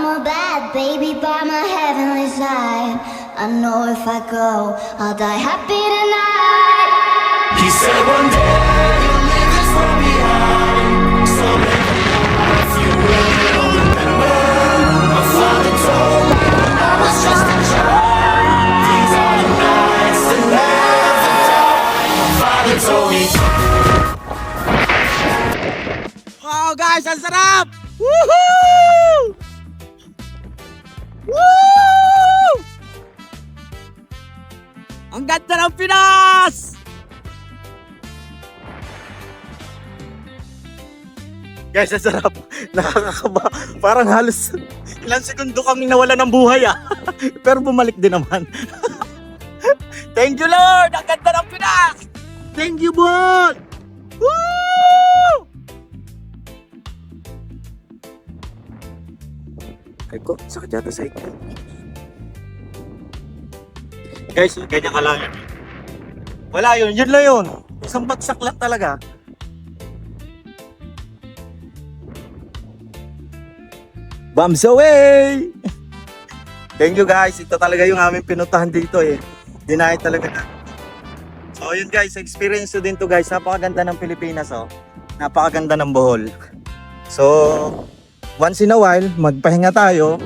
I'm a bad baby by my heavenly side. I know if I go, I'll die happy tonight. He said one day you'll leave this world behind. So live if you will remember. My father told me when I was just a child. These are the nights that never die. My father told me. Wow guys, ang sarap! Woohoo! Woo! Ang ganda ng Pinas! Guys, ang sarap. Nakakakaba. Parang halos ilang segundo kami nawala ng buhay Pero bumalik din naman. Thank you Lord! Ang ganda ng Pinas! Thank you, Bon! Woo! Ay ko, sakit yata sa ikot. Guys, ganyan ka lang. Wala yun, yun lang yun. Isang bagsak lang talaga. Bombs away! Thank you guys, ito talaga yung aming pinuntahan dito Deny talaga na. So yun guys, experience ko din to guys. Napakaganda ng Pilipinas Napakaganda ng Bohol. So, once in a while, magpahinga tayo.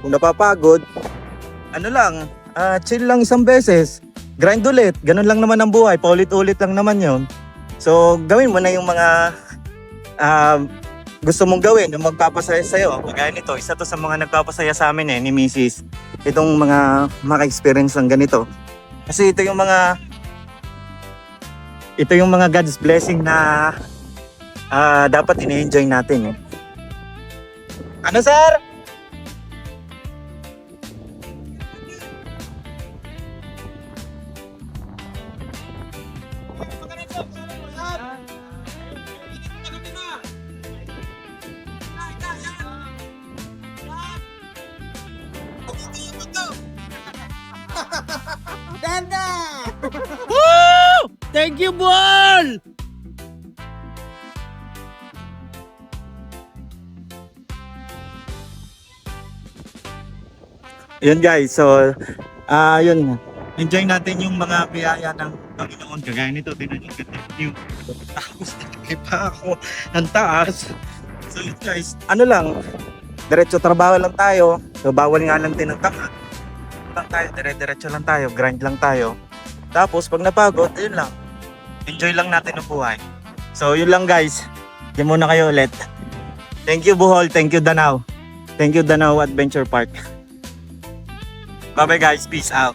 Kung napapagod, chill lang isang beses. Grind ulit. Ganun lang naman ang buhay. Paulit-ulit lang naman yon. So, gawin mo na yung mga gusto mong gawin, yung magpapasaya sa'yo. Kagaya nito, isa to sa mga nagpapasaya sa amin ni Mrs. Itong mga maka-experience ng ganito. Kasi ito yung mga God's blessing na dapat ini-enjoy natin Ano sir? Woo! Thank you, Bol! Yun guys, so yun, enjoy natin yung mga biyaya ng Panginoon. Kagaya nito, tingnan nyo, ganda yung tapos nilagay pa ako ng taas. So yun guys, diretso trabaho lang tayo. So bawal nga lang tinagtaka. Diretso lang tayo, grind lang tayo. Tapos pag napagod, yun lang. Enjoy lang natin ang buhay. So yun lang guys, diyan muna kayo ulit. Thank you Bohol, thank you Danau. Thank you Danau Adventure Park. Bye bye guys, peace out.